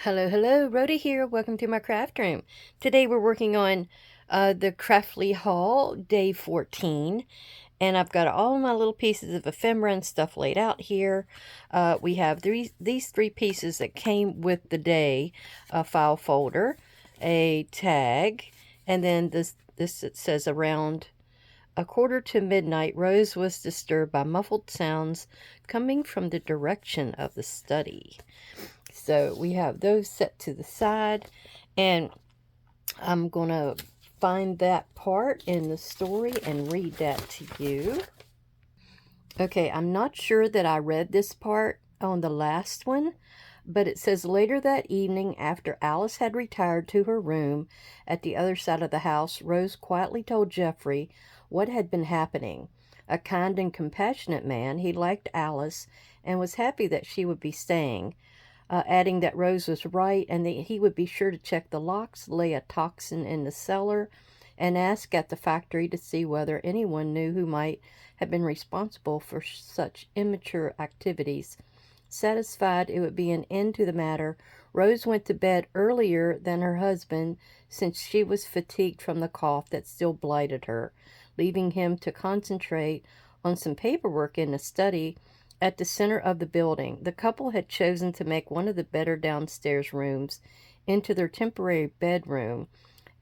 Hello, hello, Rhoda here. Welcome to my craft room. Today we're working on the Craftly Haul, day 14. And I've got all my little pieces of ephemera and stuff laid out here. We have these three pieces that came with the day, a file folder, a tag, and then this it says around a quarter to midnight, Rose was disturbed by muffled sounds coming from the direction of the study. So we have those set to the side, and I'm going to find that part in the story and read that to you. Okay, I'm not sure that I read this part on the last one, but it says later that evening, after Alice had retired to her room at the other side of the house, Rose quietly told Geoffrey what had been happening. A kind and compassionate man, he liked Alice and was happy that she would be staying. Adding that Rose was right and that he would be sure to check the locks, lay a toxin in the cellar, and ask at the factory to see whether anyone knew who might have been responsible for such immature activities. Satisfied it would be an end to the matter, Rose went to bed earlier than her husband since she was fatigued from the cough that still blighted her, leaving him to concentrate on some paperwork in the study at the center of the building. The couple had chosen to make one of the better downstairs rooms into their temporary bedroom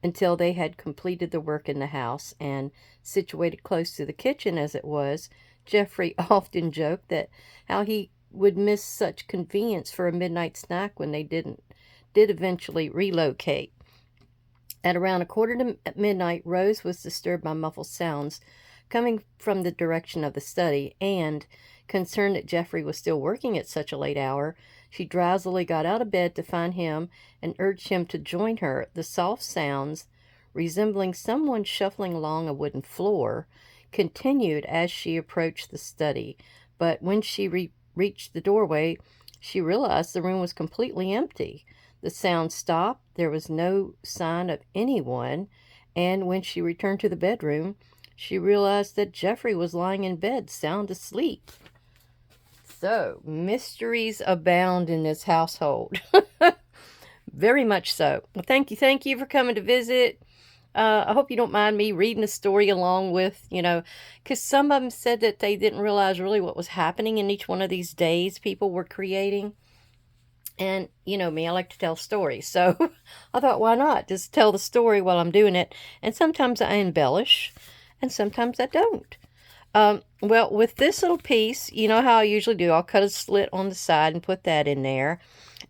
until they had completed the work in the house, and situated close to the kitchen as it was, Geoffrey often joked that how he would miss such convenience for a midnight snack when they did eventually relocate. At around a quarter to midnight, Rose was disturbed by muffled sounds coming from the direction of the study, and, concerned that Geoffrey was still working at such a late hour, she drowsily got out of bed to find him and urged him to join her. The soft sounds, resembling someone shuffling along a wooden floor, continued as she approached the study, but when she reached the doorway, she realized the room was completely empty. The sound stopped, there was no sign of anyone, and when she returned to the bedroom, she realized that Geoffrey was lying in bed, sound asleep. So, mysteries abound in this household. Very much so. Well, thank you for coming to visit. I hope you don't mind me reading the story along with, because some of them said that they didn't realize really what was happening in each one of these days people were creating. And you know me, I like to tell stories. So I thought, why not? Just tell the story while I'm doing it. And sometimes I embellish, and sometimes I don't. Well, with this little piece, you know how I usually do. I'll cut a slit on the side and put that in there.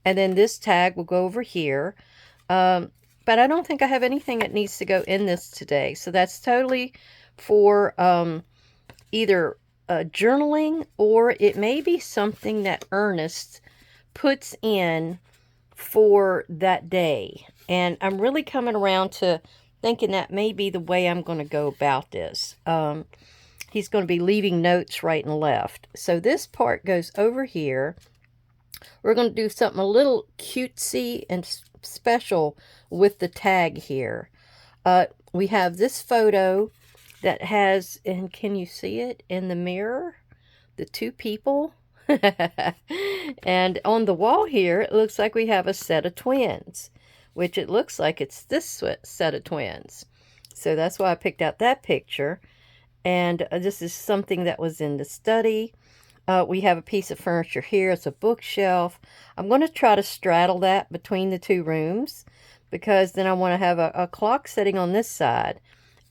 And then this tag will go over here. But I don't think I have anything that needs to go in this today. So that's totally for either journaling, or it may be something that Ernest puts in for that day. And I'm really coming around to thinking that may be the way I'm going to go about this. He's going to be leaving notes right and left. So this part goes over here. We're going to do something a little cutesy and special with the tag here. We have this photo that has, and can you see it in the mirror? The two people. And on the wall here, it looks like we have a set of twins, which it looks like it's this set of twins. So that's why I picked out that picture. And this is something that was in the study. We have a piece of furniture here. It's a bookshelf. I'm going to try to straddle that between the two rooms, because then I want to have a clock sitting on this side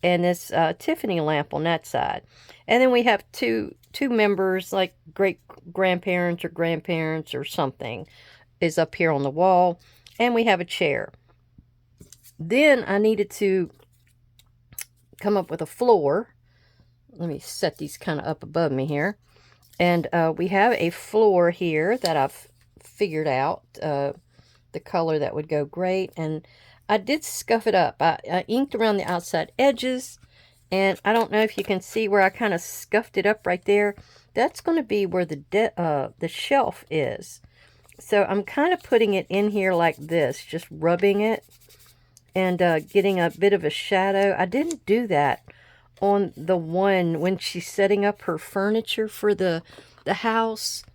and this Tiffany lamp on that side. And then we have two members, like great grandparents or grandparents or something, is up here on the wall. And we have a chair. Then I needed to come up with a floor. Let me set these kind of up above me here. And we have a floor here that I've figured out the color that would go great. And I did scuff it up. I inked around the outside edges. And I don't know if you can see where I kind of scuffed it up right there. That's going to be where the shelf is. So I'm kind of putting it in here like this, just rubbing it and getting a bit of a shadow. I didn't do that on the one when she's setting up her furniture for the house.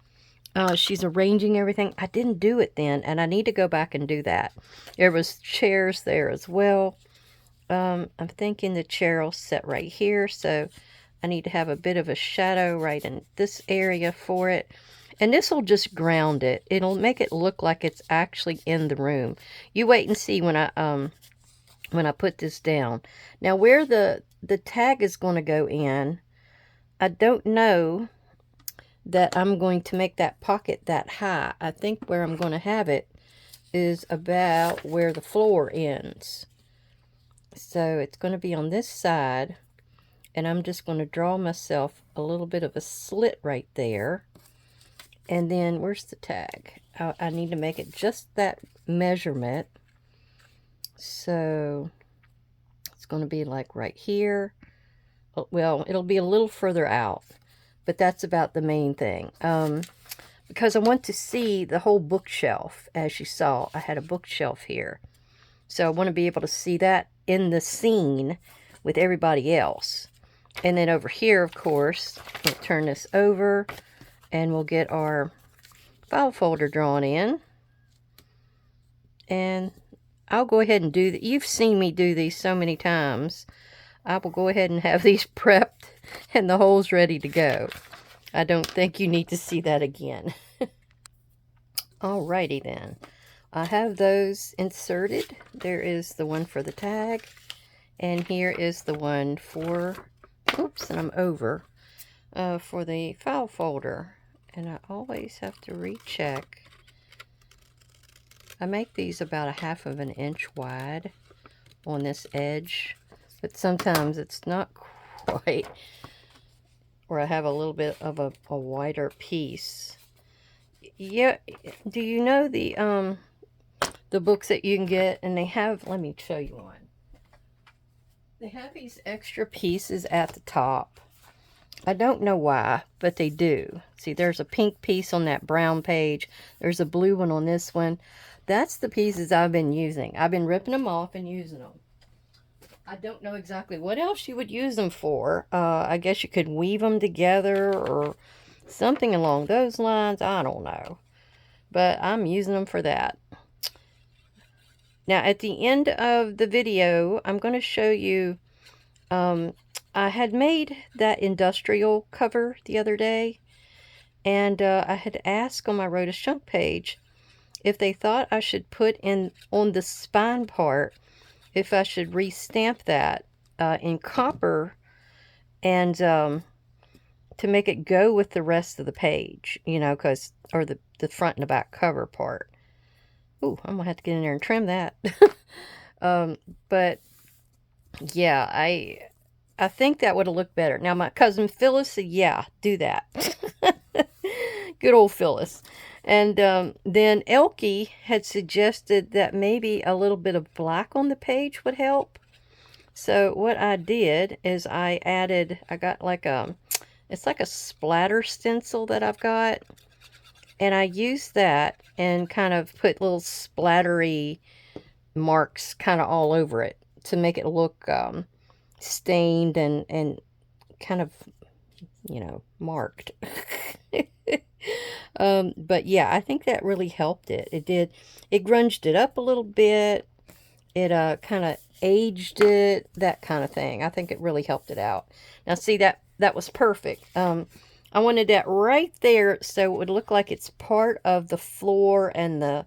she's arranging everything. I didn't do it then, and I need to go back and do that. There was chairs there as well. I'm thinking the chair will sit right here, so I need to have a bit of a shadow right in this area for it. And this will just ground it. It'll make it look like it's actually in the room. You wait and see when I put this down. Now where the tag is going to go in, I don't know that I'm going to make that pocket that high. I think where I'm going to have it is about where the floor ends. So it's going to be on this side, and I'm just going to draw myself a little bit of a slit right there. And then where's the tag? I need to make it just that measurement. So it's going to be like right here. Well, it'll be a little further out, but that's about the main thing. Because I want to see the whole bookshelf. As you saw, I had a bookshelf here. So I want to be able to see that in the scene with everybody else. And then over here, of course, we'll turn this over and we'll get our file folder drawn in. And I'll go ahead and do that. You've seen me do these so many times. I will go ahead and have these prepped and the holes ready to go. I don't think you need to see that again. Alrighty then. I have those inserted. There is the one for the tag. And here is the one for, oops, and I'm over, for the file folder. And I always have to recheck. I make these about 1/2 of an inch wide on this edge. But sometimes it's not quite, or I have a little bit of a wider piece. Yeah, do you know the books that you can get, and they have, let me show you one. They have these extra pieces at the top. I don't know why, but they do. See, there's a pink piece on that brown page. There's a blue one on this one. That's the pieces I've been using. I've been ripping them off and using them. I don't know exactly what else you would use them for. I guess you could weave them together or something along those lines. I don't know. But I'm using them for that. Now, at the end of the video, I'm going to show you, I had made that industrial cover the other day. And I had asked on my Road to Shunk page if they thought I should put in on the spine part, if I should restamp that in copper and to make it go with the rest of the page, you know, because, or the front and the back cover part. Ooh, I'm gonna have to get in there and trim that. But yeah, I think that would have looked better. Now my cousin Phyllis said, yeah, do that. Good old Phyllis. And then Elkie had suggested that maybe a little bit of black on the page would help. So what I did is I got like it's like a splatter stencil that I've got. And I used that and kind of put little splattery marks kind of all over it to make it look stained and kind of, you know, marked. But yeah, I think that really helped it. It did. It grunged it up a little bit. It kind of aged it, that kind of thing. I think it really helped it out. Now see, that was perfect. I wanted that right there so it would look like it's part of the floor and the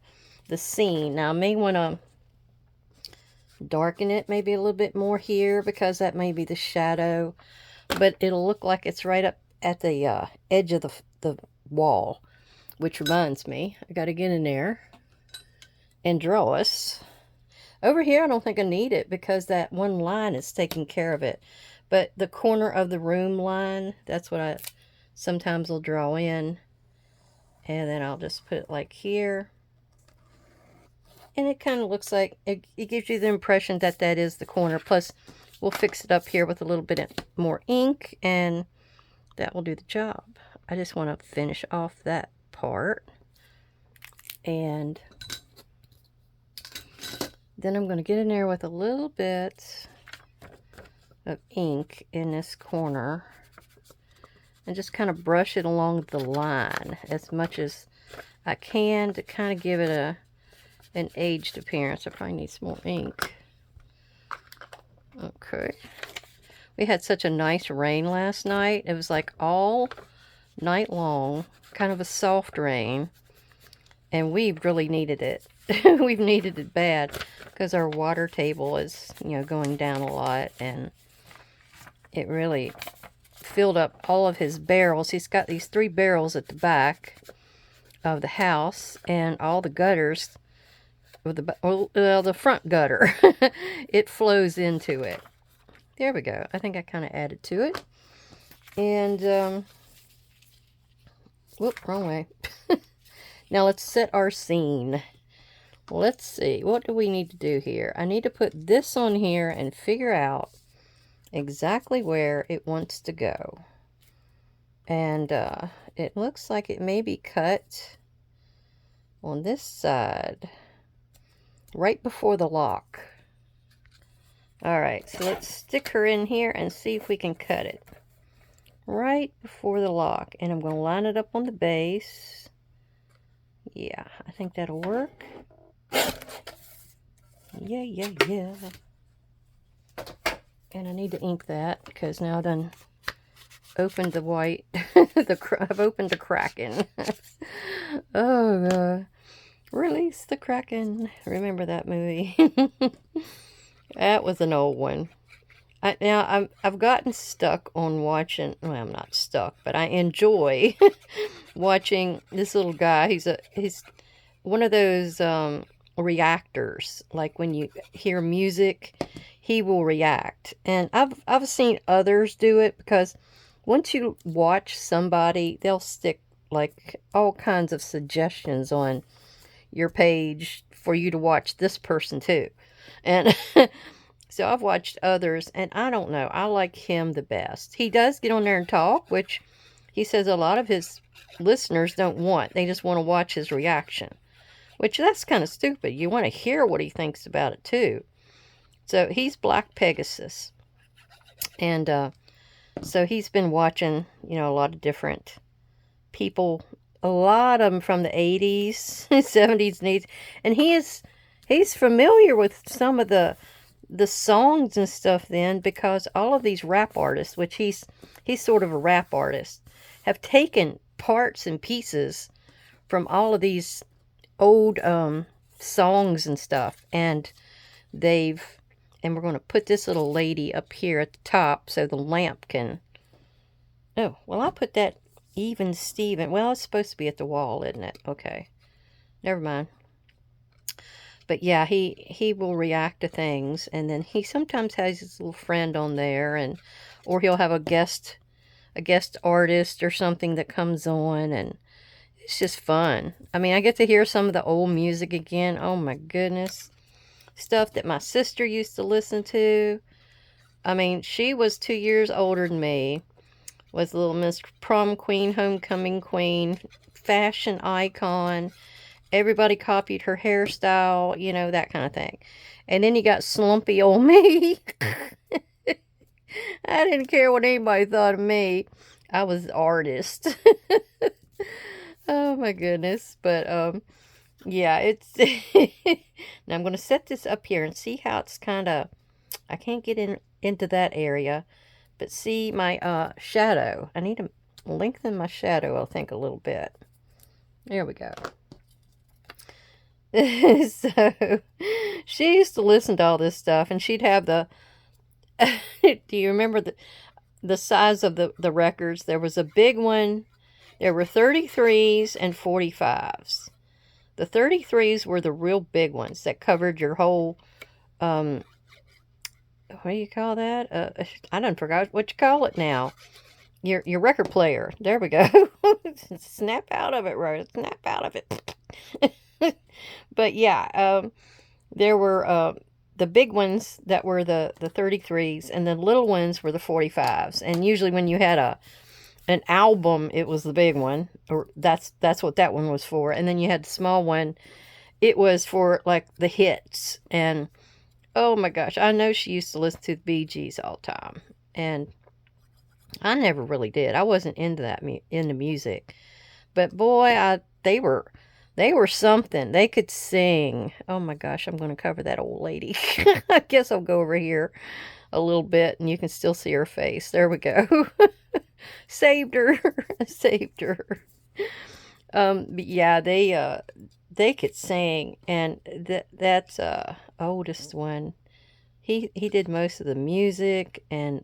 scene. Now I may want to darken it maybe a little bit more here because that may be the shadow. But it'll look like it's right up at the edge of the wall. Which reminds me, I got to get in there and draw us. Over here, I don't think I need it because that one line is taking care of it. But the corner of the room line, that's what I sometimes will draw in. And then I'll just put it like here. And it kind of looks like, it gives you the impression that that is the corner. Plus, we'll fix it up here with a little bit more ink. And that will do the job. I just want to finish off that part. And then I'm going to get in there with a little bit of ink in this corner. and just kind of brush it along the line as much as I can to kind of give it an aged appearance. I probably need some more ink. Okay. We had such a nice rain last night. It was like all night long, kind of a soft rain, and we've really needed it. We've needed it bad because our water table is, going down a lot, and it really filled up all of his barrels. He's got these 3 barrels at the back of the house, and all the gutters, the front gutter, it flows into it. There we go. I think I kind of added to it. And, whoop, wrong way. Now let's set our scene. Let's see. What do we need to do here? I need to put this on here and figure out exactly where it wants to go. And it looks like it may be cut on this side, right before the lock. Alright, so let's stick her in here and see if we can cut it. Right before the lock. And I'm going to line it up on the base. Yeah, I think that'll work. Yeah. And I need to ink that because now I've done opened the white. I've opened the Kraken. Oh, God. Release the Kraken. Remember that movie? That was an old one. I've gotten stuck on watching. Well, I'm not stuck, but I enjoy watching this little guy. He's one of those reactors. Like when you hear music, he will react. And I've seen others do it because once you watch somebody, they'll stick like all kinds of suggestions on your page for you to watch this person too. And so I've watched others, and I don't know. I like him the best. He does get on there and talk, which he says a lot of his listeners don't want. They just want to watch his reaction, which that's kind of stupid. You want to hear what he thinks about it too. So he's Black Pegasus. And so he's been watching, a lot of different people, a lot of them from the 80s, 70s, and 80s. And he's familiar with some of the songs and stuff then, because all of these rap artists, which he's sort of a rap artist, have taken parts and pieces from all of these old songs and stuff, and we're going to put this little lady up here at the top so the lamp can, oh, well, I'll put that even Steven, well, it's supposed to be at the wall, isn't it? Okay, never mind. But yeah, he will react to things, and then he sometimes has his little friend on there, or he'll have a guest artist or something that comes on, and it's just fun. I mean, I get to hear some of the old music again. Oh my goodness. Stuff that my sister used to listen to. I mean, she was 2 years older than me, was little Miss Prom Queen, Homecoming Queen, fashion icon. Everybody copied her hairstyle, that kind of thing. And then you got slumpy old me. I didn't care what anybody thought of me. I was an artist. Oh my goodness. But yeah, it's now I'm going to set this up here and see how it's kind of, I can't get into that area, but see my shadow. I need to lengthen my shadow, I think, a little bit. There we go. So she used to listen to all this stuff, and she'd have the do you remember the size of the records? There was a big one. There were 33s and 45s. The 33s were the real big ones that covered your whole what do you call that? I don't forgot what you call it now. Your record player. There we go. Snap out of it, Rose. Snap out of it. But yeah, there were the big ones that were the 33s, and the little ones were the 45s. And usually when you had an album, it was the big one, or that's what that one was for. And then you had the small one. It was for like the hits. And oh my gosh, I know she used to listen to the Bee Gees all the time. And I never really did. I wasn't into that into music. But boy, they were something. They could sing. Oh my gosh, I'm going to cover that old lady. I guess I'll go over here a little bit and you can still see her face. There we go. Saved her. Saved her. But yeah, they could sing, and that's oldest one. He did most of the music, and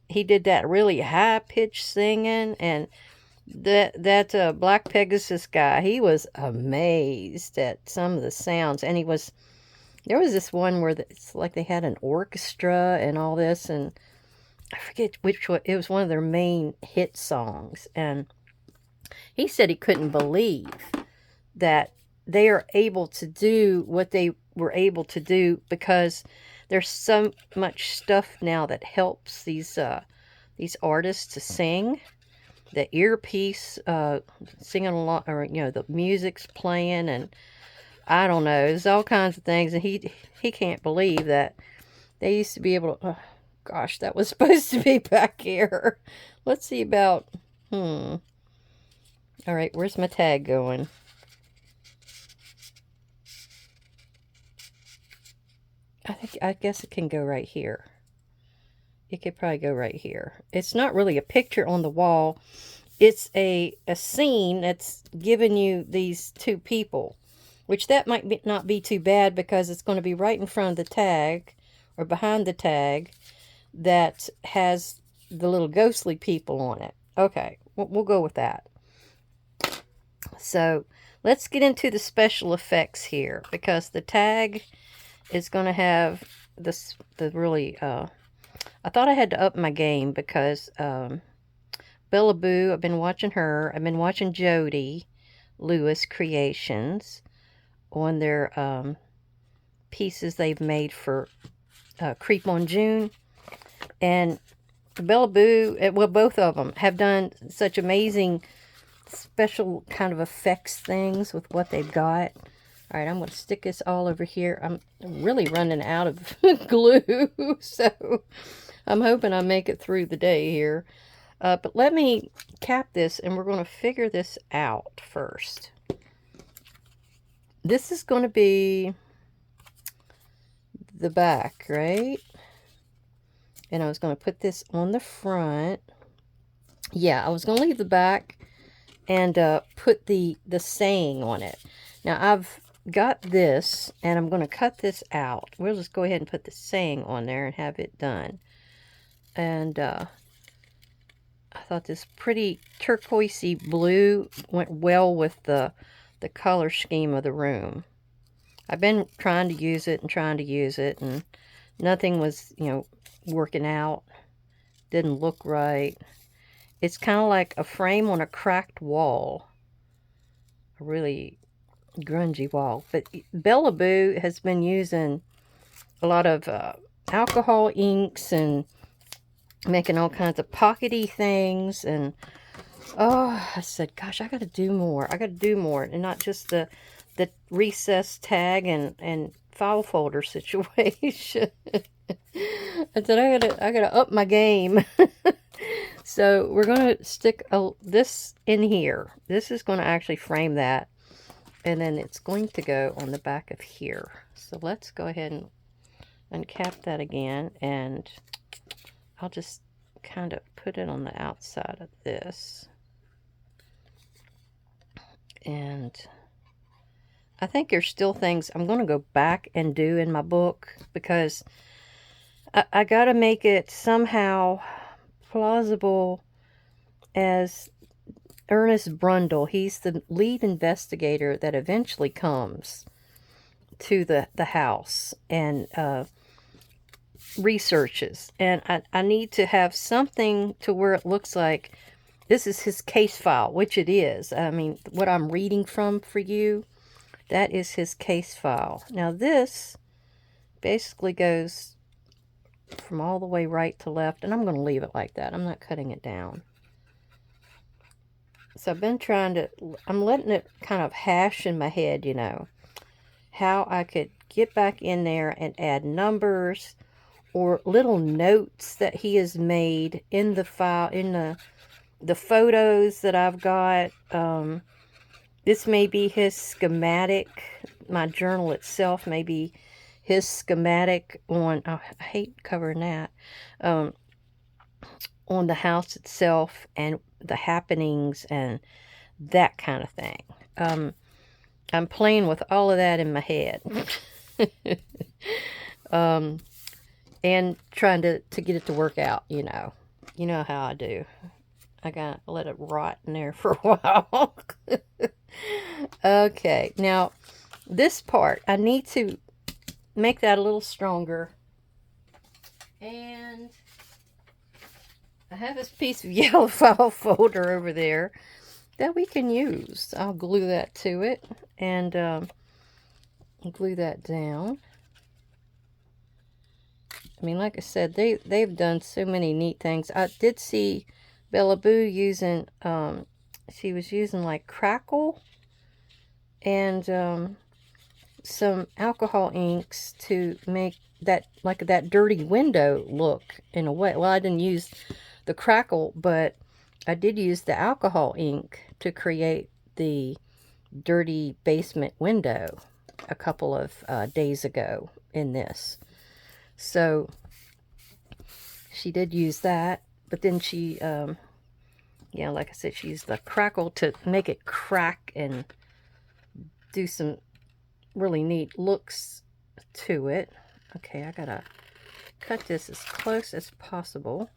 he did that really high pitched singing, and that Black Pegasus guy, he was amazed at some of the sounds, and there was this one where it's like they had an orchestra and all this, and I forget which one. It was one of their main hit songs, and he said he couldn't believe that they are able to do what they were able to do because there's so much stuff now that helps these artists to sing. The earpiece, singing along, or the music's playing, and I don't know, there's all kinds of things, and he can't believe that they used to be able to. Oh, gosh, that was supposed to be back here. Let's see about. All right, where's my tag going? I guess it can go right here. It could probably go right here. It's not really a picture on the wall. It's a scene that's giving you these two people, which that might not be too bad because it's going to be right in front of the tag or behind the tag that has the little ghostly people on it. Okay, we'll go with that. So let's get into the special effects here because the tag is going to have the really, I thought I had to up my game because Bella Boo, I've been watching her. I've been watching Jody Lewis Creations on their pieces they've made for Creep on June. And Bella Boo, well, both of them have done such amazing special kind of effects things with what they've got. All right, I'm going to stick this all over here. I'm really running out of glue, so I'm hoping I make it through the day here. But let me cap this, and we're going to figure this out first. This is going to be the back, right? And I was going to put this on the front. Yeah, I was going to leave the back and put the saying on it. Now, I've got this, and I'm going to cut this out. We'll just go ahead and put the saying on there and have it done. And I thought this pretty turquoisey blue went well with the color scheme of the room. I've been trying to use it, and nothing was, working out. Didn't look right. It's kind of like a frame on a cracked wall. A really grungy wall. But Bella Boo has been using a lot of alcohol inks and making all kinds of pockety things. And oh, I said, gosh, I got to do more. I got to do more. And not just the recess tag and file folder situation. I said, I gotta up my game. So we're going to stick this in here. This is going to actually frame that. And then it's going to go on the back of here. So let's go ahead and uncap that again. And I'll just kind of put it on the outside of this. And I think there's still things I'm going to go back and do in my book. Because I got to make it somehow plausible as Ernest Brundle. He's the lead investigator that eventually comes to the house and researches. And I need to have something to where it looks like this is his case file, which it is. I mean, what I'm reading from for you, that is his case file. Now this basically goes from all the way right to left, and I'm going to leave it like that. I'm not cutting it down. So I've been I'm letting it kind of hash in my head, how I could get back in there and add numbers or little notes that he has made in the file, in the photos that I've got. This may be his schematic. My journal itself may be his schematic on, oh, I hate covering that, on the house itself and the happenings and that kind of thing. I'm playing with all of that in my head. And trying to get it to work out, you know. You know how I do. I gotta let it rot in there for a while. Okay, now this part, I need to make that a little stronger. And I have this piece of yellow file folder over there that we can use. I'll glue that to it and glue that down. I mean, like I said, they've done so many neat things. I did see Bella Boo using, she was using like crackle and some alcohol inks to make that, like that dirty window look in a way. Well, I didn't use the crackle, but I did use the alcohol ink to create the dirty basement window a couple of days ago in this. So she did use that, but then she, yeah, like I said, she used the crackle to make it crack and do some really neat looks to it. Okay, I gotta cut this as close as possible.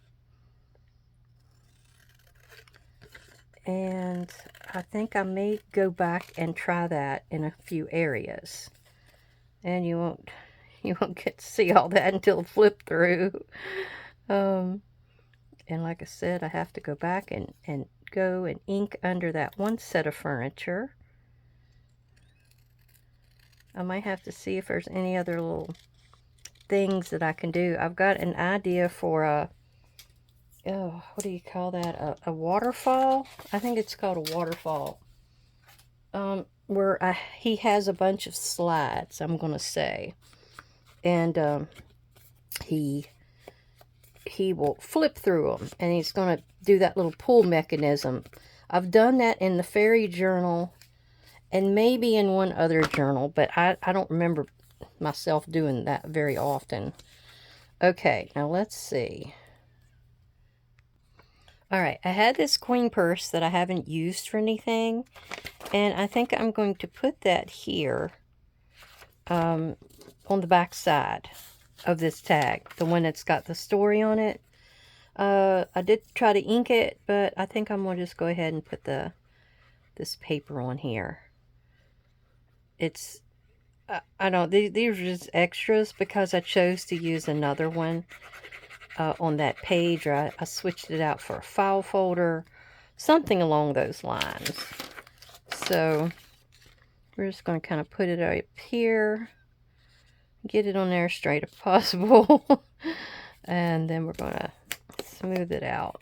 And I think I may go back and try that in a few areas. And you won't get to see all that until flip through. And like I said, I have to go back and go and ink under that one set of furniture. I might have to see if there's any other little things that I can do. I've got an idea for a, oh, what do you call that? A waterfall? I think it's called a waterfall. Where he has a bunch of slides, I'm going to say. And he will flip through them, and he's going to do that little pull mechanism. I've done that in the fairy journal and maybe in one other journal, but I don't remember myself doing that very often. Okay, now let's see. All right, I had this queen purse that I haven't used for anything, and I think I'm going to put that here on the back side of this tag, the one that's got the story on it. I did try to ink it, but I think I'm going to just go ahead and put this paper on here. It's, I don't, these are just extras because I chose to use another one on that page, or I switched it out for a file folder, something along those lines. So we're just going to kind of put it up here, get it on there straight as possible, and then we're going to smooth it out.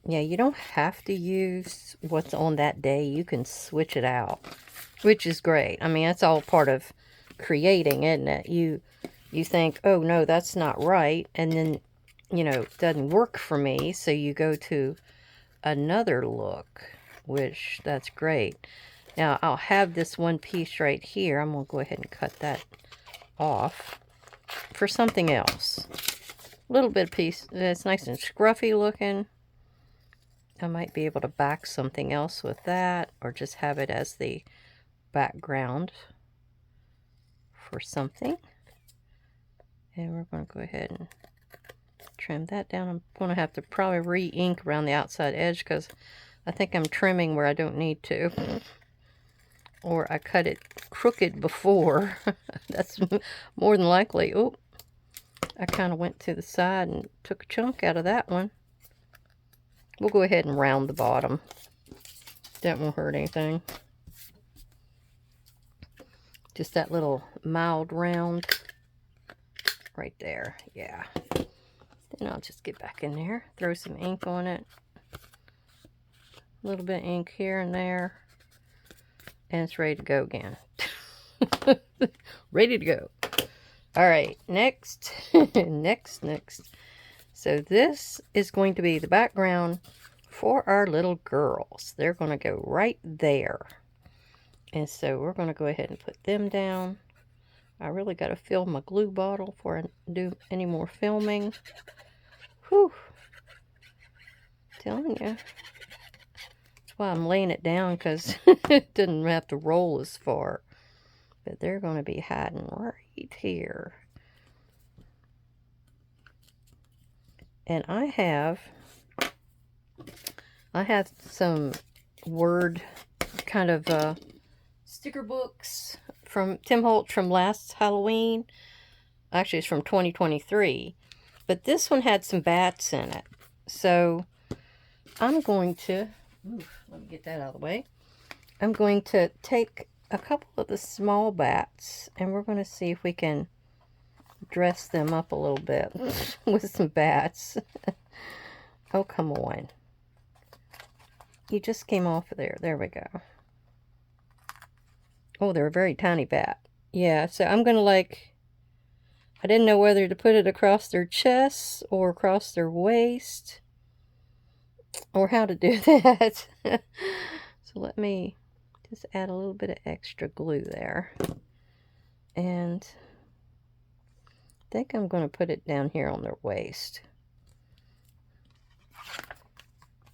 Yeah, you don't have to use what's on that day. You can switch it out, which is great. I mean, that's all part of creating, isn't it? You think, oh, no, that's not right. And then, you know, it doesn't work for me. So you go to another look, which that's great. Now, I'll have this one piece right here. I'm going to go ahead and cut that off for something else. A little bit of piece that's nice and scruffy looking. I might be able to back something else with that, or just have it as the background for something. And we're going to go ahead and trim that down. I'm going to have to probably re-ink around the outside edge because I think I'm trimming where I don't need to. Or I cut it crooked before. That's more than likely. Oh, I kind of went to the side and took a chunk out of that one. We'll go ahead and round the bottom. That won't hurt anything. Just that little mild round right there. Yeah. Then I'll just get back in there, throw some ink on it. A little bit of ink here and there. And it's ready to go again. Ready to go. All right, next, next. So this is going to be the background for our little girls. They're going to go right there. And so we're going to go ahead and put them down. I really got to fill my glue bottle before I do any more filming. Whew. Telling you. That's why I'm laying it down, because it didn't have to roll as far. But they're going to be hiding right here. And I have some word kind of sticker books from Tim Holtz from last Halloween. Actually, it's from 2023. But this one had some bats in it. So I'm going to, let me get that out of the way. I'm going to take a couple of the small bats, and we're going to see if we can dress them up a little bit with some bats. Oh, come on. You just came off of there. There we go. Oh, they're a very tiny bat. Yeah, so I'm going to I didn't know whether to put it across their chests or across their waist or how to do that. So let me just add a little bit of extra glue there. And I think I'm going to put it down here on their waist.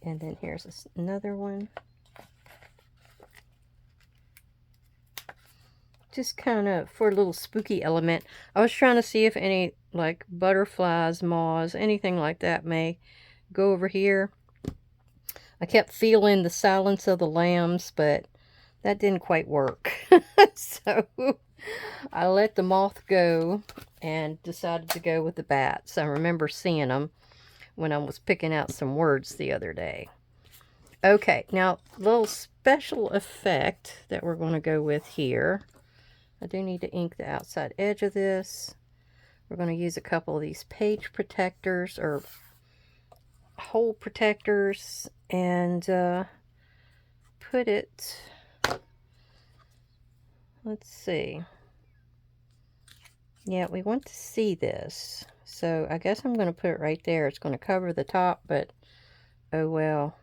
And then here's another one. Just kind of for a little spooky element. I was trying to see if any like butterflies, moths, anything like that may go over here. I kept feeling the Silence of the Lambs, but that didn't quite work. So I let the moth go and decided to go with the bats. I remember seeing them when I was picking out some words the other day. Okay, now a little special effect that we're going to go with here. I do need to ink the outside edge of this. We're going to use a couple of these page protectors or hole protectors and put it, let's see. Yeah, we want to see this. So I guess I'm going to put it right there. It's going to cover the top, but oh well.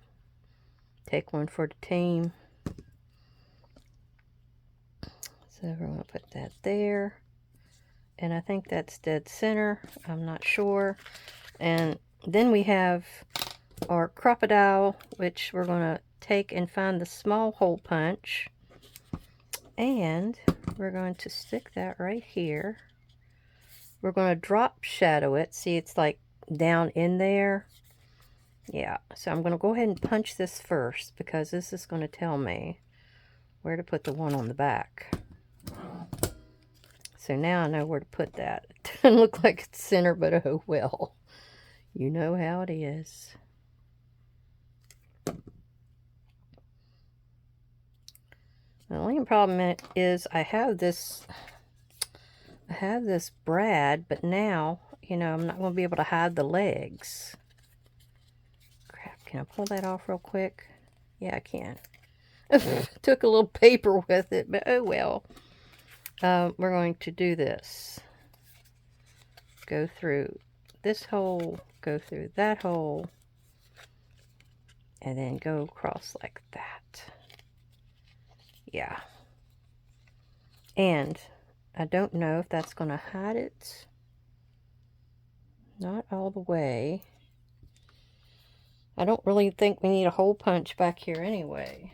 Take one for the team. So we're going to put that there. And I think that's dead center. I'm not sure. And then we have our crocodile, which we're going to take and find the small hole punch. And we're going to stick that right here. We're going to drop shadow it. See, it's like down in there. Yeah, so I'm going to go ahead and punch this first because this is going to tell me where to put the one on the back. So now I know where to put that. It doesn't look like it's center, but oh well. You know how it is. The only problem is I have this brad, but now, you know, I'm not going to be able to hide the legs. Crap, can I pull that off real quick? Yeah, I can. Took a little paper with it, but oh well. We're going to do this. Go through this hole, go through that hole, and then go across like that. Yeah. And I don't know if that's going to hide it. Not all the way. I don't really think we need a hole punch back here anyway.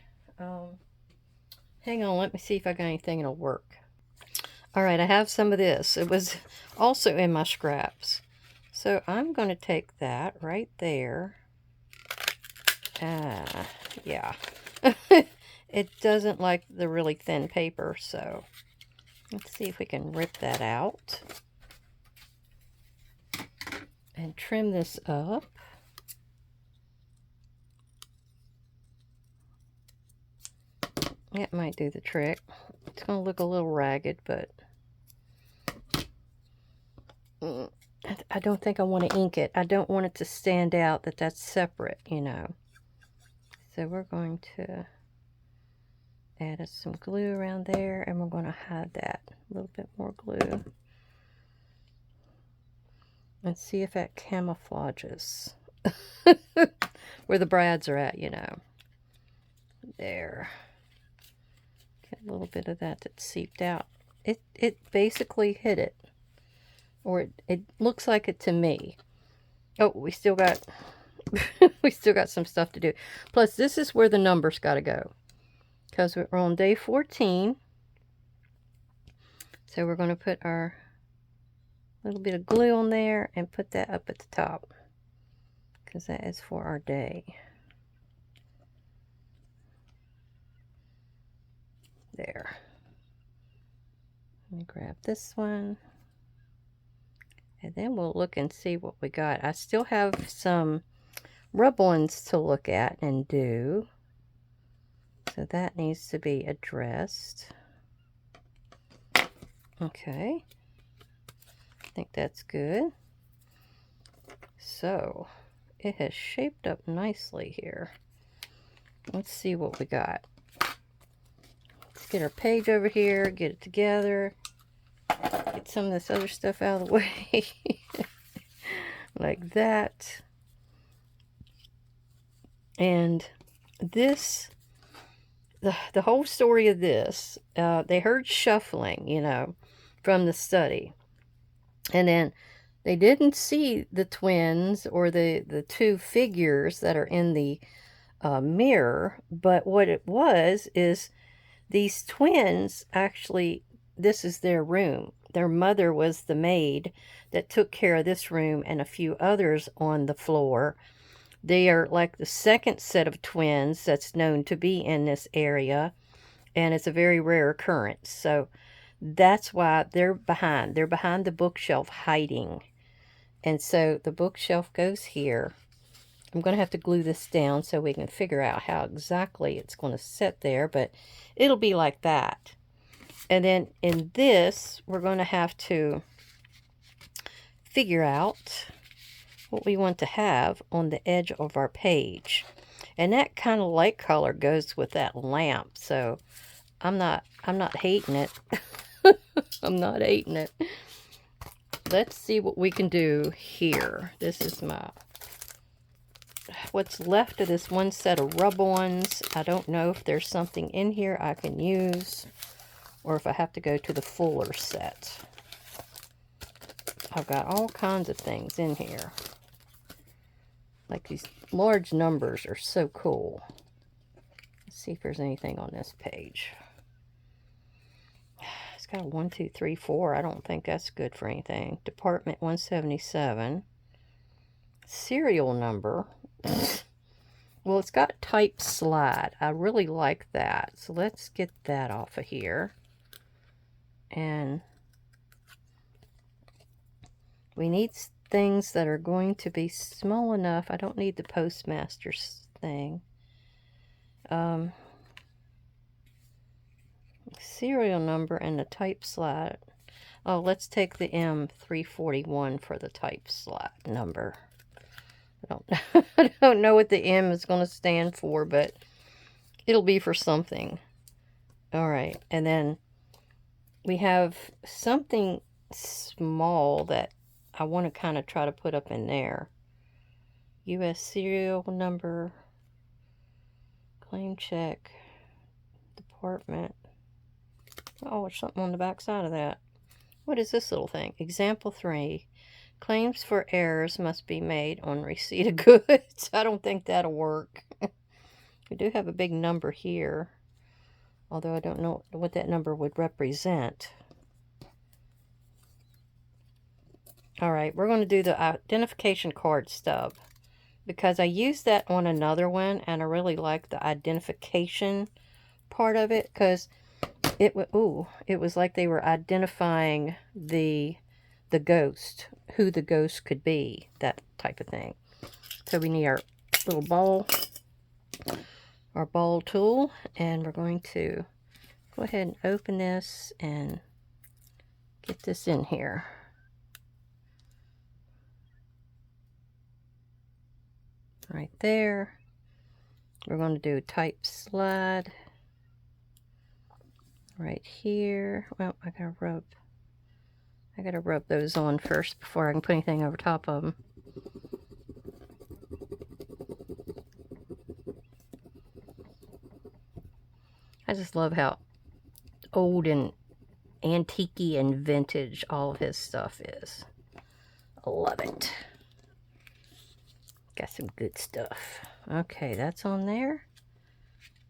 Hang on, let me see if I got anything that'll work. Alright, I have some of this. It was also in my scraps. So I'm going to take that right there. Yeah. It doesn't like the really thin paper, so let's see if we can rip that out. And trim this up. That might do the trick. It's going to look a little ragged, but I don't think I want to ink it. I don't want it to stand out that that's separate, you know. So we're going to add some glue around there, and we're going to hide that. A little bit more glue. Let's see if that camouflages where the brads are at, you know. There. Get a little bit of that seeped out. It basically hit it. Or it looks like it to me. Oh, we still got we still got some stuff to do. Plus, this is where the numbers got to go. Because we're on day 14. So we're going to put our little bit of glue on there and put that up at the top. Because that is for our day. There. Let me grab this one. And then we'll look and see what we got. I still have some rub-ons to look at and do. So that needs to be addressed. Okay. I think that's good. So, it has shaped up nicely here. Let's see what we got. Let's get our page over here, get it together. Get some of this other stuff out of the way. Like that. And this, the whole story of this, they heard shuffling, you know, from the study. And then they didn't see the twins or the two figures that are in the mirror. But what it was is these twins actually, this is their room. Their mother was the maid that took care of this room and a few others on the floor. They are like the second set of twins that's known to be in this area, and it's a very rare occurrence. So that's why they're behind. They're behind the bookshelf hiding. And so the bookshelf goes here. I'm going to have to glue this down so we can figure out how exactly it's going to sit there, but it'll be like that. And then in this, we're going to have to figure out what we want to have on the edge of our page. And that kind of light color goes with that lamp, so I'm not hating it. I'm not hating it. Let's see what we can do here. This is what's left of this one set of rub-ons. I don't know if there's something in here I can use or if I have to go to the fuller set. I've got all kinds of things in here. Like these large numbers are so cool. Let's see if there's anything on this page. It's got a 1, 2, 3, 4. I don't think that's good for anything. Department 177. Serial number. Well, it's got type slide. I really like that. So let's get that off of here. And we need things that are going to be small enough. I don't need the postmaster's thing. Serial number and the type slide. Oh, let's take the M341 for the type slide number. I don't know what the M is going to stand for, but it'll be for something. All right, and then we have something small that I want to kind of try to put up in there. U.S. serial number, claim check, department. Oh, there's something on the back side of that. What is this little thing? Example 3. Claims for errors must be made on receipt of goods. I don't think that'll work. We do have a big number here, although I don't know what that number would represent. All right, we're going to do the identification card stub because I used that on another one, and I really like the identification part of it because it was like they were identifying the ghost, who the ghost could be, that type of thing. So we need our little ball, our ball tool, and we're going to go ahead and open this and get this in here. Right there. We're going to do a type slide right here. Well, I gotta rub I gotta rub those on first before I can put anything over top of them. I just love how old and antique-y and vintage all of his stuff is. I love it. Got some good stuff. Okay, that's on there.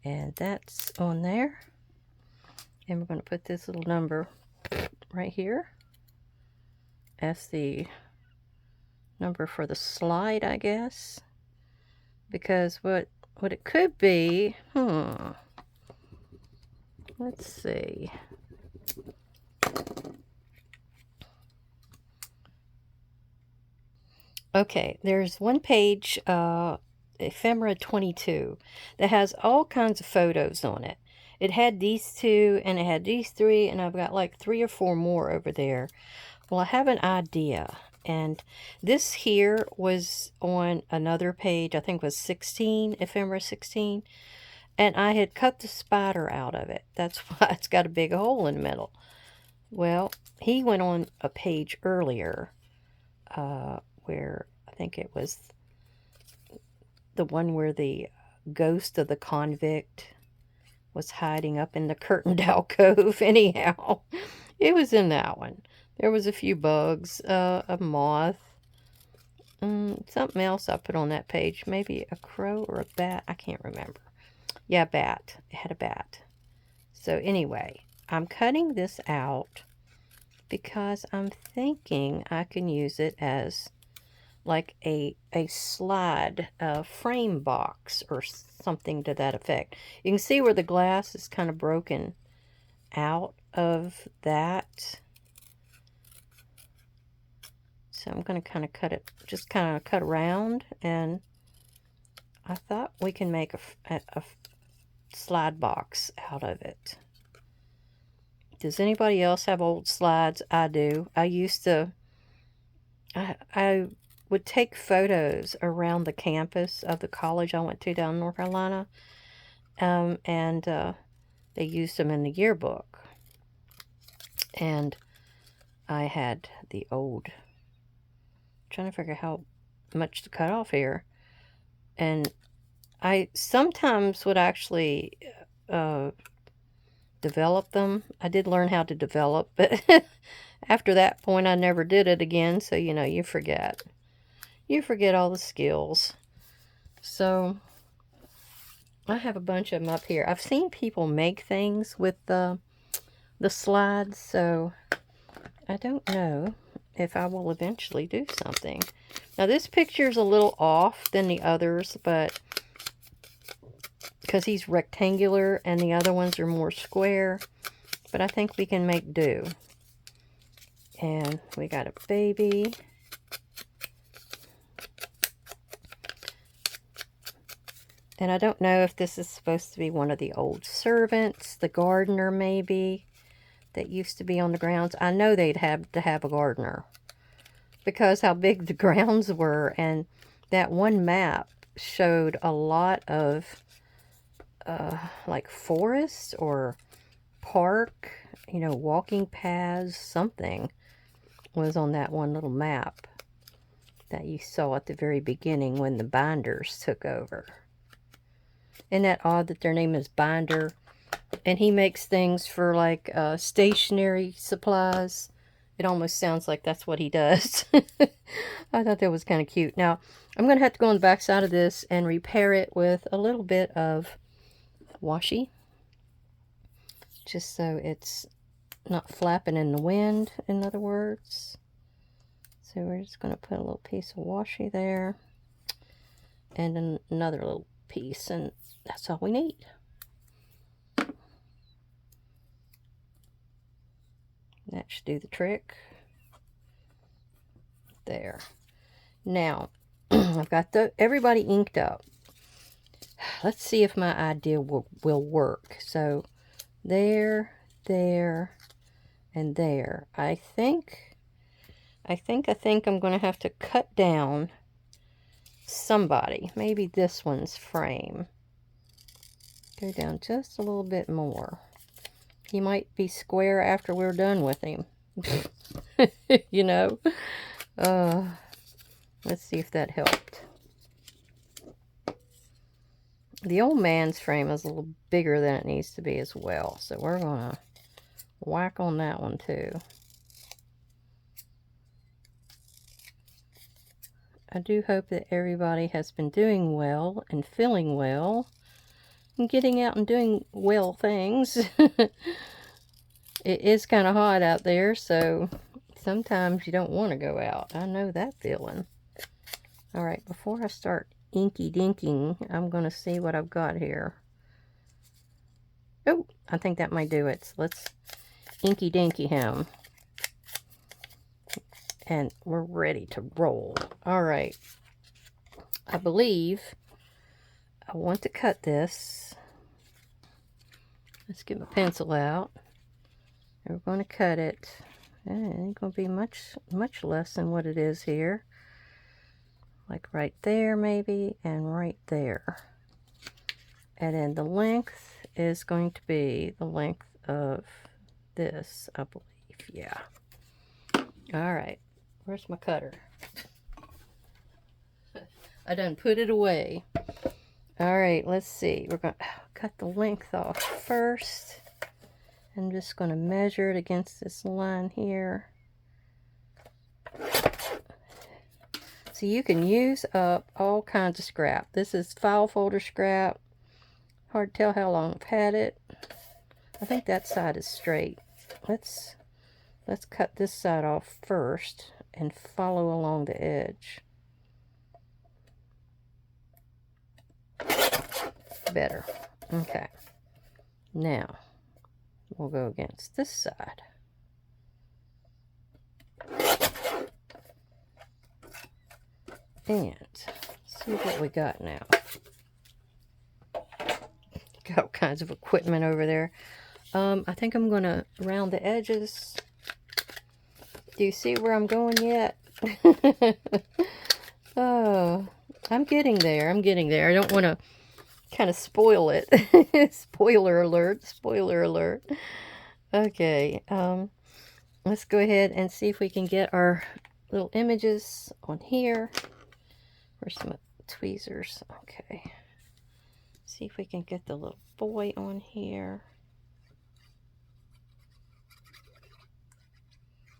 And that's on there. And we're going to put this little number right here as the number for the slide, I guess. Because what it could be, let's see. Okay, there's one page, Ephemera 22, that has all kinds of photos on it. It had these two, and it had these three, and I've got like 3 or 4 more over there. Well, I have an idea, and this here was on another page, I think it was 16, Ephemera 16, and I had cut the spider out of it. That's why it's got a big hole in the middle. Well, he went on a page earlier, where I think it was the one where the ghost of the convict was hiding up in the curtained alcove. Anyhow, it was in that one. There was a few bugs, a moth, something else I put on that page. Maybe a crow or a bat. I can't remember. Yeah, bat. It had a bat. So anyway, I'm cutting this out because I'm thinking I can use it as like a slide frame box or something to that effect. You can see where the glass is kind of broken out of that. So I'm going to kind of cut it, just kind of cut around, and I thought we can make a slide box out of it. Does anybody else have old slides? I do. I used to, I would take photos around the campus of the college I went to down in North Carolina, and they used them in the yearbook. And I had the old, trying to figure how much to cut off here, and I sometimes would actually develop them. I did learn how to develop, but after that point I never did it again, so you know, you forget all the skills. So I have a bunch of them up here. I've seen people make things with the slides, so I don't know if I will eventually do something. Now this picture is a little off than the others, but because he's rectangular and the other ones are more square, but I think we can make do. And we got a baby. And I don't know if this is supposed to be one of the old servants, the gardener maybe, that used to be on the grounds. I know they'd have to have a gardener because how big the grounds were, and that one map showed a lot of like forest or park, you know, walking paths, something was on that one little map that you saw at the very beginning when the Binders took over. Isn't that odd that their name is Binder? And he makes things for like stationery supplies. It almost sounds like that's what he does. I thought that was kind of cute. Now, I'm going to have to go on the back side of this and repair it with a little bit of washi, just so it's not flapping in the wind, in other words. So we're just going to put a little piece of washi there and another little piece, and that's all we need. That should do the trick. There. Now, I've got everybody inked up. Let's see if my idea will work. So, there, and there. I think I'm going to have to cut down somebody. Maybe this one's frame. Go down just a little bit more. He might be square after we're done with him. You know? Uh, let's see if that helped. The old man's frame is a little bigger than it needs to be as well. So we're going to whack on that one too. I do hope that everybody has been doing well and feeling well and getting out and doing well things. It is kind of hot out there, so sometimes you don't want to go out. I know that feeling. All right, before I start inky dinking, I'm going to see what I've got here. Oh, I think that might do it. So let's inky dinky him. And we're ready to roll. All right. I believe I want to cut this. Let's get my pencil out. And we're going to cut it. And it ain't going to be much less than what it is here. Like right there maybe, and right there. And then the length is going to be the length of this, I believe. Yeah. All right. Where's my cutter? I done put it away. All right, let's see. We're going to cut the length off first. I'm just going to measure it against this line here. So you can use up all kinds of scrap. This is file folder scrap. Hard to tell how long I've had it. I think that side is straight. Let's cut this side off first and follow along the edge. Better. Okay. Now, we'll go against this side. And see what we got now. Got all kinds of equipment over there. I think I'm going to round the edges. Do you see where I'm going yet? Oh, I'm getting there. I'm getting there. I don't want to kind of spoil it. Spoiler alert. Spoiler alert. Okay. Let's go ahead and see if we can get our little images on here. Where's some tweezers? Okay. See if we can get the little boy on here.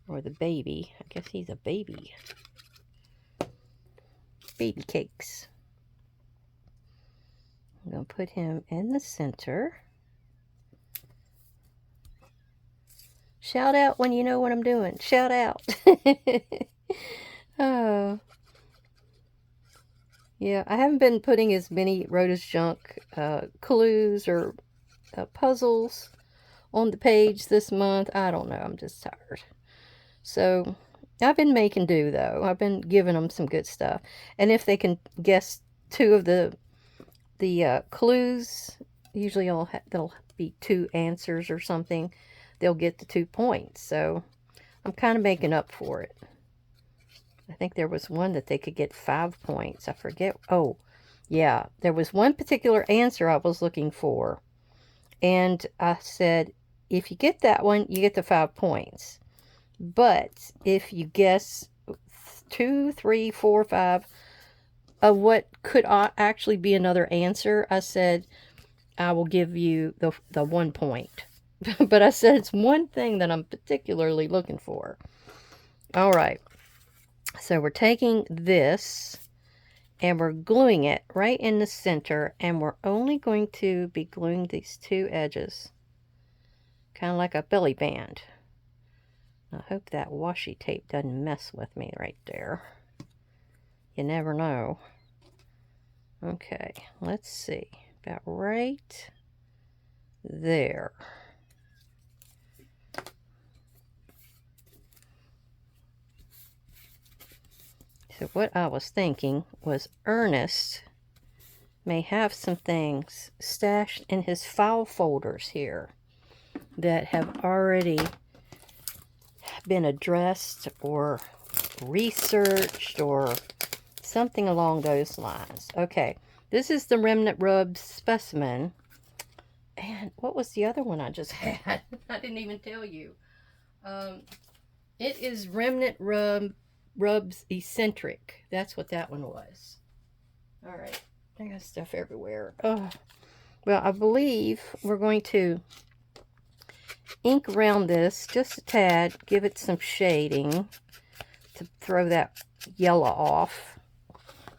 Or the baby. I guess he's a baby. Baby cakes. I'm going to put him in the center. Shout out when you know what I'm doing. Shout out. Oh. Yeah, I haven't been putting as many Rhoda's Junk clues or puzzles on the page this month. I don't know. I'm just tired. So, I've been making do, though. I've been giving them some good stuff. And if they can guess two of the clues, usually there'll be two answers or something. They'll get the 2 points. So, I'm kind of making up for it. I think there was one that they could get 5 points. I forget. Oh, yeah. There was one particular answer I was looking for. And I said, if you get that one, you get the 5 points. But if you guess 2, 3, 4, 5 of what could actually be another answer, I said, I will give you the 1 point. But I said it's one thing that I'm particularly looking for. All right. So we're taking this and we're gluing it right in the center, and we're only going to be gluing these 2 edges. Kind of like a belly band. I hope that washi tape doesn't mess with me right there. You never know. Okay, let's see. About right there. So what I was thinking was Ernest may have some things stashed in his file folders here that have already been addressed or researched or something along those lines. Okay, this is the remnant rub specimen. And what was the other one I just had? I didn't even tell you. It is Remnant Rubs Eccentric. That's what that one was. All right. I got stuff everywhere. Oh. Well, I believe we're going to ink around this just a tad. Give it some shading to throw that yellow off.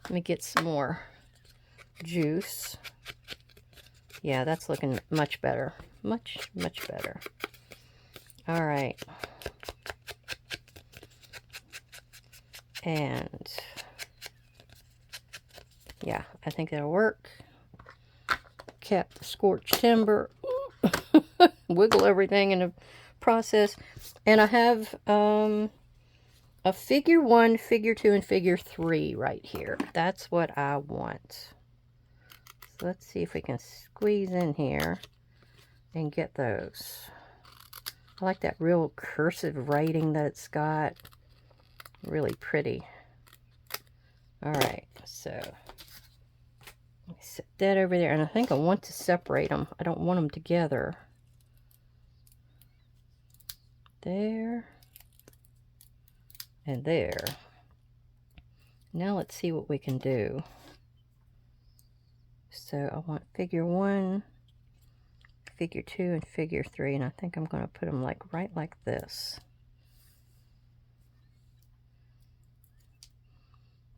Let me get some more juice. Yeah, that's looking much better. Much better. All right. And yeah, I think that'll work. Kept the scorched timber. Wiggle everything in the process. And I have a figure 1, figure 2, and figure 3 right here. That's what I want. So let's see if we can squeeze in here and get those. I like that real cursive writing that it's got. Really pretty. Alright, so let me set that over there. And I think I want to separate them. I don't want them together. There. And there. Now let's see what we can do. So I want figure 1, figure 2, and figure 3. And I think I'm going to put them like right like this.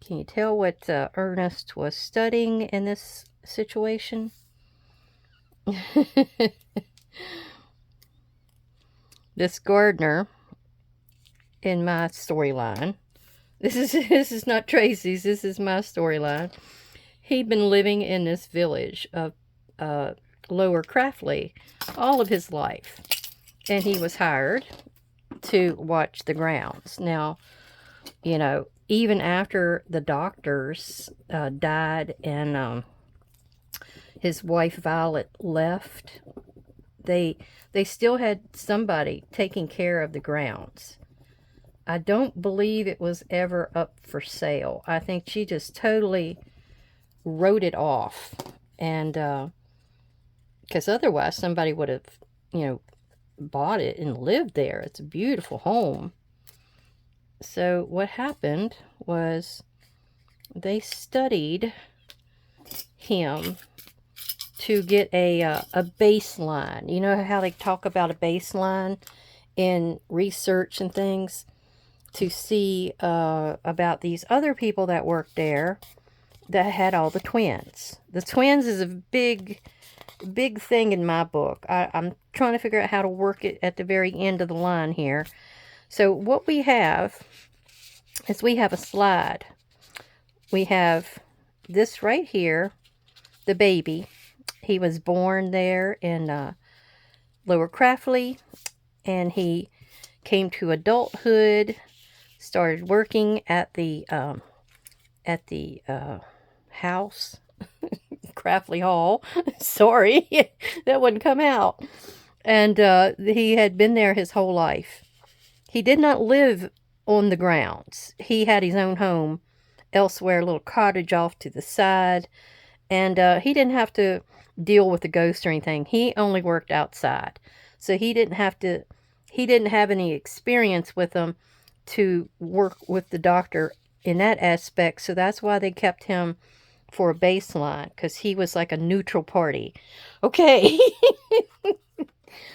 Can you tell what Ernest was studying in this situation? This gardener in my storyline. This is not Tracy's. This is my storyline. He'd been living in this village of Lower Craftley all of his life, and he was hired to watch the grounds. Now, you know, even after the doctors died and his wife Violet left, they still had somebody taking care of the grounds. I don't believe it was ever up for sale. I think she just totally wrote it off, and because otherwise somebody would have, you know, bought it and lived there. It's a beautiful home. So what happened was they studied him to get a baseline. You know how they talk about a baseline in research and things, to see about these other people that worked there that had all the twins. The twins is a big thing in my book. I'm trying to figure out how to work it at the very end of the line here. So what we have is we have a slide. We have this right here, the baby. He was born there in Lower Craftley, and he came to adulthood, started working at the house, Craftley Hall. Sorry, that wouldn't come out. And he had been there his whole life. He did not live on the grounds. He had his own home elsewhere, a little cottage off to the side. And he didn't have to deal with the ghosts or anything. He only worked outside. So he didn't have any experience with them to work with the doctor in that aspect. So that's why they kept him for a baseline, because he was like a neutral party. Okay.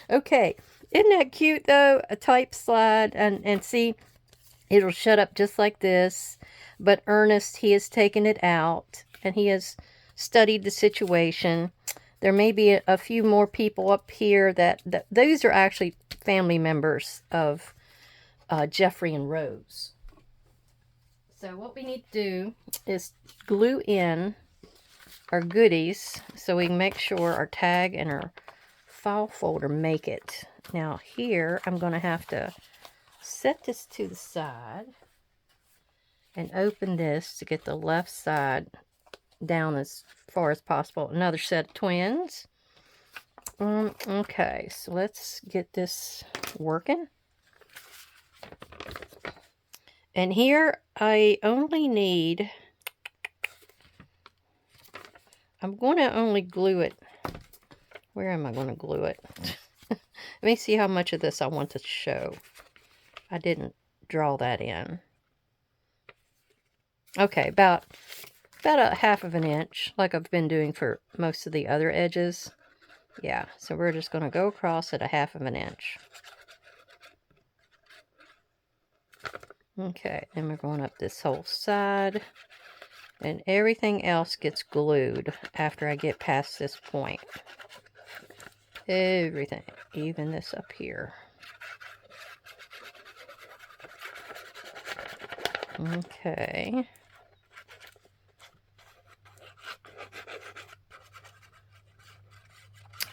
Okay. Isn't that cute, though? A type slide. And see, it'll shut up just like this. But Ernest, he has taken it out, and he has studied the situation. There may be a few more people up here that those are actually family members of Jeffrey and Rose. So what we need to do is glue in our goodies so we can make sure our tag and our file folder make it. Now here, I'm going to have to set this to the side and open this to get the left side down as far as possible. Another set of twins. Okay, so let's get this working. And here I only need, I'm going to only glue it. Where am I going to glue it? Let me see how much of this I want to show. I didn't draw that in. Okay, about a half of an inch, like I've been doing for most of the other edges. Yeah, so we're just going to go across at a half of an inch. Okay, then we're going up this whole side. And everything else gets glued after I get past this point. Everything, even this up here. Okay.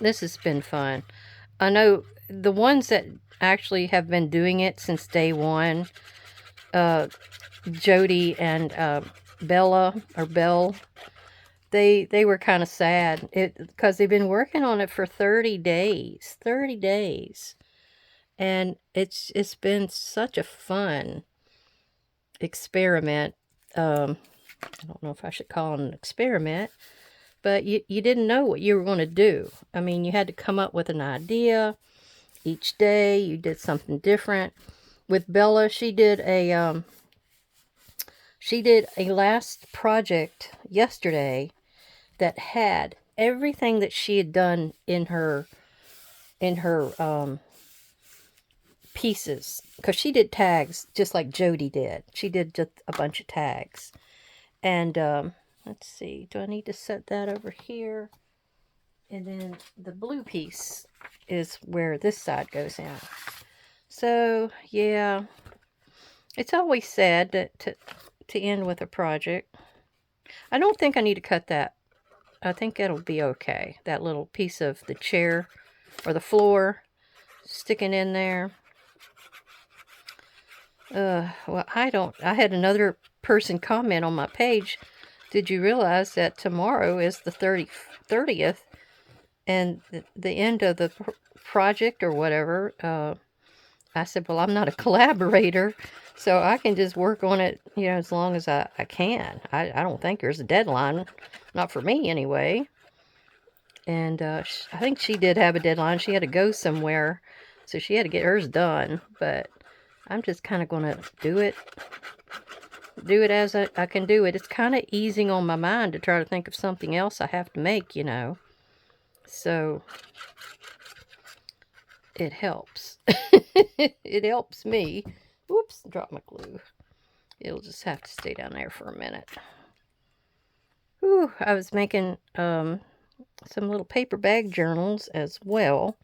This has been fun. I know the ones that actually have been doing it since day one, Jody and Bella, or Belle, they were kind of sad because they've been working on it for 30 days. 30 days. And it's been such a fun experiment. I don't know if I should call it an experiment, but you didn't know what you were going to do. I mean, you had to come up with an idea each day. You did something different. With Bella, she did a last project yesterday that had everything that she had done in her pieces, because she did tags just like Jody did. She did just a bunch of tags. And let's see, do I need to set that over here? And then the blue piece is where this side goes in. So yeah, it's always sad to end with a project. I don't think I need to cut that. I think it'll be okay. That little piece of the chair or the floor sticking in there. Well, I had another person comment on my page. Did you realize that tomorrow is the 30th and the end of the project or whatever? I said, well, I'm not a collaborator, so I can just work on it, as long as I can. I don't think there's a deadline. Not for me, anyway. And I think she did have a deadline. She had to go somewhere, so she had to get hers done. But I'm just kind of going to do it as I can do it. It's kind of easing on my mind to try to think of something else I have to make, So it helps. It helps me. Oops, dropped my glue. It'll just have to stay down there for a minute. Whew, I was making some little paper bag journals as well.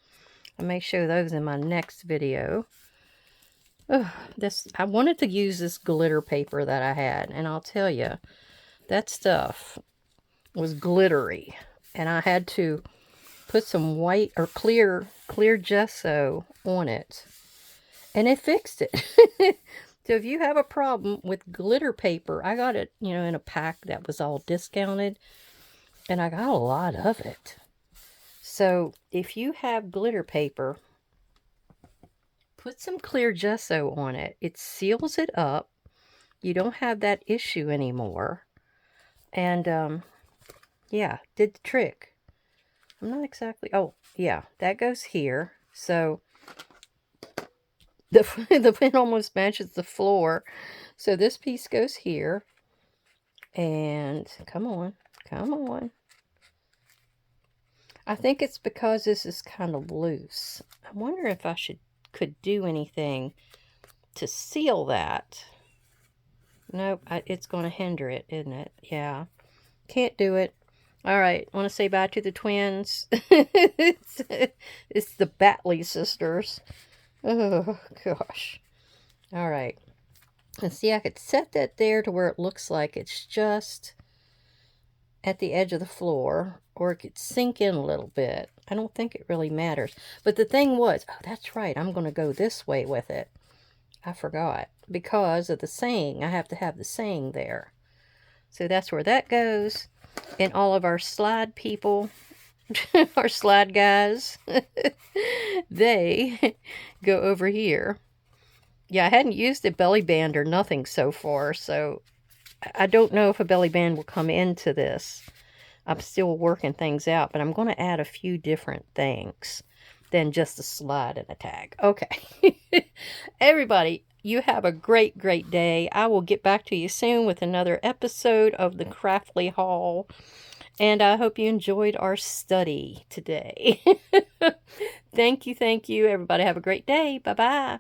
I may show those in my next video. I wanted to use this glitter paper that I had, and I'll tell you, that stuff was glittery, and I had to put some white or clear gesso on it, and it fixed it. So if you have a problem with glitter paper, I got it, in a pack that was all discounted, and I got a lot of it. So if you have glitter paper, put some clear gesso on it. It seals it up. You don't have that issue anymore. And, yeah, did the trick. I'm not exactly... Oh, yeah, that goes here. So the pin almost matches the floor. So this piece goes here. And come on. I think it's because this is kind of loose. I wonder if I could do anything to seal that. Nope, it's going to hinder it, isn't it? Yeah. Can't do it. All right, want to say bye to the twins? It's the Batley sisters. Oh, gosh. All right. And see, I could set that there to where it looks like it's just at the edge of the floor, or it could sink in a little bit. I don't think it really matters. But the thing was, oh, that's right, I'm going to go this way with it. I forgot. Because of the saying, I have to have the saying there. So that's where that goes. And all of our slide people, our slide guys, they go over here. Yeah, I hadn't used a belly band or nothing so far, so I don't know if a belly band will come into this. I'm still working things out, but I'm going to add a few different things than just a slide and a tag. Okay. Everybody, you have a great, great day. I will get back to you soon with another episode of the Craftly Haul. And I hope you enjoyed our study today. Thank you. Everybody have a great day. Bye-bye.